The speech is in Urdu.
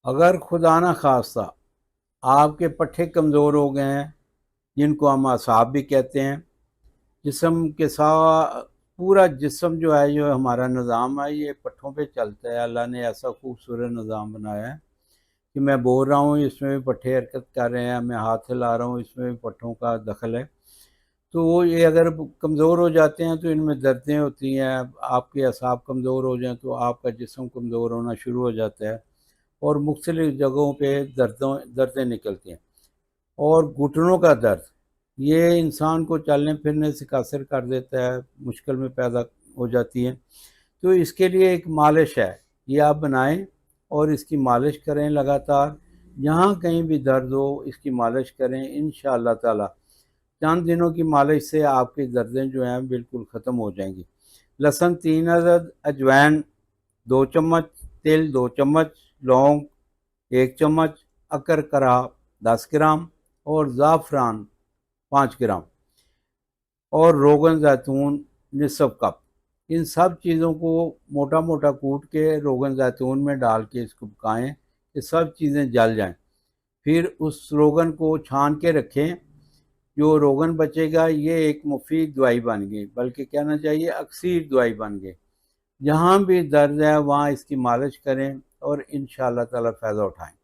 اگر خدا نہ خواستہ آپ کے پٹھے کمزور ہو گئے ہیں، جن کو ہم اعصاب بھی کہتے ہیں، جسم کے ساتھ پورا جسم جو ہے، جو ہمارا نظام ہے، یہ پٹھوں پہ چلتا ہے۔ اللہ نے ایسا خوبصورت نظام بنایا ہے کہ میں بول رہا ہوں اس میں بھی پٹھے حرکت کر رہے ہیں، میں ہاتھ ہلا رہا ہوں اس میں بھی پٹھوں کا دخل ہے۔ تو وہ یہ اگر کمزور ہو جاتے ہیں تو ان میں دردیں ہوتی ہیں، آپ کے اعصاب کمزور ہو جائیں تو آپ کا جسم کمزور ہونا شروع ہو جاتا ہے، اور مختلف جگہوں پہ دردیں نکلتی ہیں۔ اور گھٹنوں کا درد یہ انسان کو چلنے پھرنے سے قاصر کر دیتا ہے، مشکل میں پیدا ہو جاتی ہے۔ تو اس کے لیے ایک مالش ہے، یہ آپ بنائیں اور اس کی مالش کریں لگاتار۔ جہاں کہیں بھی درد ہو اس کی مالش کریں، انشاءاللہ تعالی چند دنوں کی مالش سے آپ کی دردیں جو ہیں بالکل ختم ہو جائیں گی۔ لہسن 3 عدد، اجوائن 2 چمچ، تل 2 چمچ، لونگ 1 چمچ، اکر کرا 10 گرام اور زعفران 5 گرام اور روغن زیتون نصف کپ۔ ان سب چیزوں کو موٹا موٹا کوٹ کے روغن زیتون میں ڈال کے اس کو پکائیں کہ سب چیزیں جل جائیں۔ پھر اس روغن کو چھان کے رکھیں۔ جو روغن بچے گا یہ ایک مفید دوائی بن گئی، بلکہ کہنا چاہیے اکسیر دوائی بن گئی۔ جہاں بھی درد ہے وہاں اس کی مالش کریں اور انشاءاللہ تعالی فائدہ اٹھائیں۔